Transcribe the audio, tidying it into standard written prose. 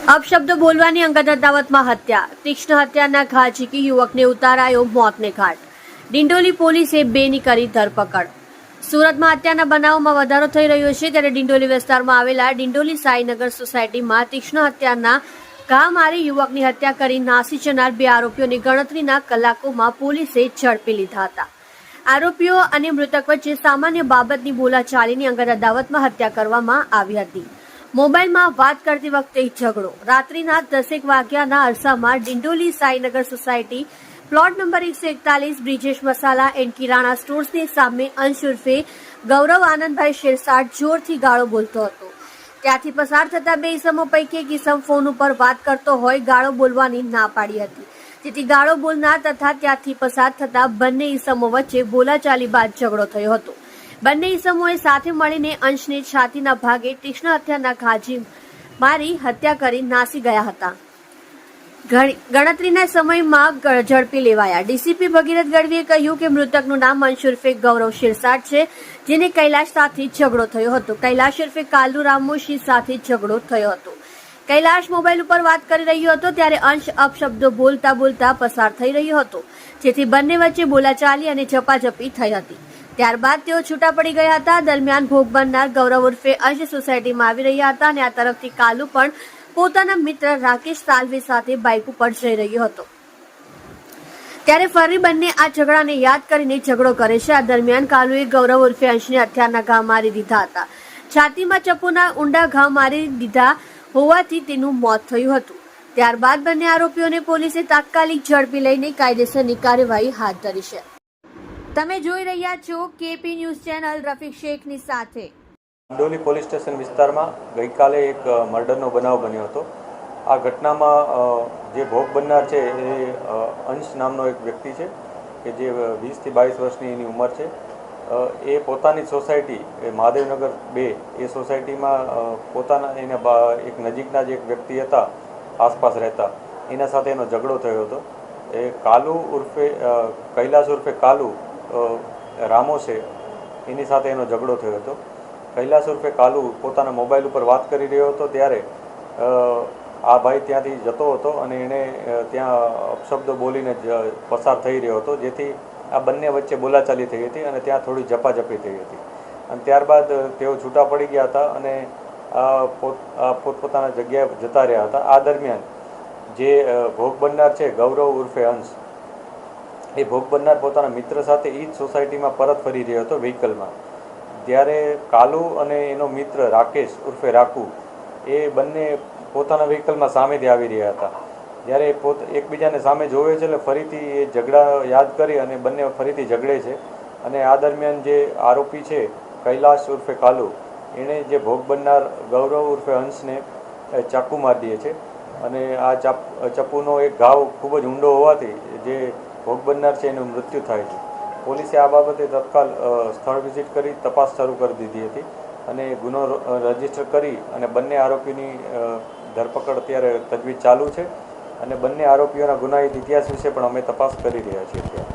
अपशब्द बोलवानी अंगत अदावत में हत्या। तीक्ष्ण हत्याना घा ઝીકી યુવકને ઉતારાયો મોતને ઘાટ। ડિંડોલી પોલીસે બેની કરી ધરપકડ। સુરતમાં હત્યાના બનાવમાં વધારો થઈ રહ્યો છે, ત્યારે ડિંડોલી વિસ્તારમાં આવેલા ડિંડોલી સાઈનગર સોસાયટીમાં તીક્ષ્ણ હત્યાના ઘા મારી યુવકની હત્યા કરી નાસી જનાર બે આરોપીઓને ગણતરીના કલાકોમાં પોલીસે ઝડપી લીધા હતા। આરોપીઓ અને મૃતક વચ્ચે સામાન્ય બાબતની બોલાચાલીની અંગત અદાવતમાં હત્યા કરવામાં આવી હતી। મોબાઈલમાં વાત કરતી વખતે ઝઘડો। રાત્રિના 10 વાગ્યાના અરસામાં Dindoli Sainagar society plot number 141 Brijesh masala and kirana સ્ટોર્સની સામે અંશ ઉર્ફે ગૌરવ આનંદભાઈ શેરસાટ જોરથી ગાળો બોલતો હતો। ત્યાંથી પસાર થતા બે ઈસમો પૈકી એક ઈસમ ફોન ઉપર વાત કરતો હોય ગાળો બોલવાની ના પાડી હતી, જેથી ગાળો બોલનાર તથા ત્યાંથી પસાર થતા બંને ઈસમો વચ્ચે બોલાચાલી બાદ ઝઘડો થયો હતો। બંને ઈસમોએ સાથે મળીને અંશને છાતીના ભાગે તીક્ષ્ણ હત્યાના ઘા મારી હત્યા કરી નાસી ગયા હતા। ગણતરીના સમયમાં ઝડપી લેવાયા। ડીસીપી ભગીરથ ગઢવીએ કહ્યું કે મૃતકનું નામ અંશ ઉર્ફે ગૌરવ શેરસાટ છે, જેને કૈલાશ સાથે ઝઘડો થયો હતો। કૈલાશ ઉર્ફે કાલુ રામોશી સાથે ઝઘડો થયો હતો। કૈલાશ મોબાઈલ ઉપર વાત કરી રહ્યો હતો, ત્યારે અંશ અપશબ્દો બોલતા બોલતા પસાર થઈ રહ્યો હતો, જેથી બંને વચ્ચે બોલાચાલી અને ઝપાઝપી થઈ હતી। ત્યારબાદ તેઓ છૂટા પડી ગયા હતા। દરમિયાન ભોગ બનનાર ગૌરવ ઉર્ફે અંશ સોસાયટીમાં આવી રહ્યા હતા અને આ તરફથી કાલુ પણ પોતાના મિત્ર રાકેશ સાલ્વે સાથે બાઇક ઉપર જઈ રહ્યો હતો, ત્યારે ફરી બંને આ ઝઘડાને યાદ કરીને ઝઘડો કરે છે। આ દરમિયાન કાલુએ ગૌરવ ઉર્ફે અંશને હત્યાના ઘા મારી દીધા હતા। છાતીમાં ચપ્પુના ઊંડા ઘા મારી દીધા હોવાથી તેનું મોત થયું હતું। ત્યારબાદ બંને આરોપીઓને પોલીસે તાત્કાલિક ઝડપી લઈને કાયદેસરની કાર્યવાહી હાથ ધરી છે। તમે જોઈ રહ્યા છો કેપી ન્યૂઝ ચેનલ રફીક શેખની સાથે। ડિંડોલી પોલીસ સ્ટેશન વિસ્તારમાં ગઈકાલે એક મર્ડરનો બનાવ બન્યો હતો। આ ઘટનામાં જે ભોગ બનનાર છે એ અંશ નામનો એક વ્યક્તિ છે કે જે 20 થી 22 વર્ષની એની ઉંમર છે। એ પોતાની સોસાયટી મહાદેવનગર 2 એ સોસાયટીમાં પોતાના એના એક નજીકના જે એક વ્યક્તિ હતા આસપાસ રહેતા, એના સાથે એનો ઝઘડો થયો હતો। એ કાલુ ઉર્ફે કૈલાશ ઉર્ફે કાલુ રામો છે, એની સાથે એનો ઝઘડો થયો હતો। કૈલાશ ઉર્ફે કાલુ પોતાના મોબાઈલ ઉપર વાત કરી રહ્યો હતો, ત્યારે આ ભાઈ ત્યાંથી જતો હતો અને એણે ત્યાં અપશબ્દો બોલીને પસાર થઈ રહ્યો હતો, જેથી આ બંને વચ્ચે બોલાચાલી થઈ હતી અને ત્યાં થોડી ઝપાઝપી થઈ હતી અને ત્યારબાદ તેઓ છૂટા પડી ગયા હતા અને પોતપોતાના જગ્યાએ જતા રહ્યા હતા। આ દરમિયાન જે ભોગ બનનાર છે ગૌરવ ઉર્ફે અંશ, એ ભોગ બનનાર પોતાના મિત્ર સાથે એ જ સોસાયટીમાં પરત ફરી રહ્યો હતો વ્હીકલમાં, ત્યારે કાલુ અને એનો મિત્ર રાકેશ ઉર્ફે રાખુ એ બંને પોતાના વ્હીકલમાં સામેથી આવી રહ્યા હતા। જ્યારે એકબીજાને સામે જોવે છે એટલે ફરીથી એ ઝઘડા યાદ કરી અને બંને ફરીથી ઝઘડે છે અને આ દરમિયાન જે આરોપી છે કૈલાશ ઉર્ફે કાલુ, એણે જે ભોગ બનનાર ગૌરવ ઉર્ફે અંશને ચાકુ મારી દે છે અને આ ચપ્પુનો એક ઘાવ ખૂબ જ ઊંડો હોવાથી જે ભોગ બનનાર છે એનું મૃત્યુ થાય છે। પોલીસે આ બાબતે તત્કાલ સ્થળ વિઝિટ કરી તપાસ શરૂ કરી દીધી હતી અને ગુનો રજીસ્ટર કરી અને બંને આરોપીની ધરપકડ અત્યારે તજવીજ ચાલુ છે અને બંને આરોપીઓના ગુનાહિત ઇતિહાસ વિશે પણ અમે તપાસ કરી રહ્યા છીએ।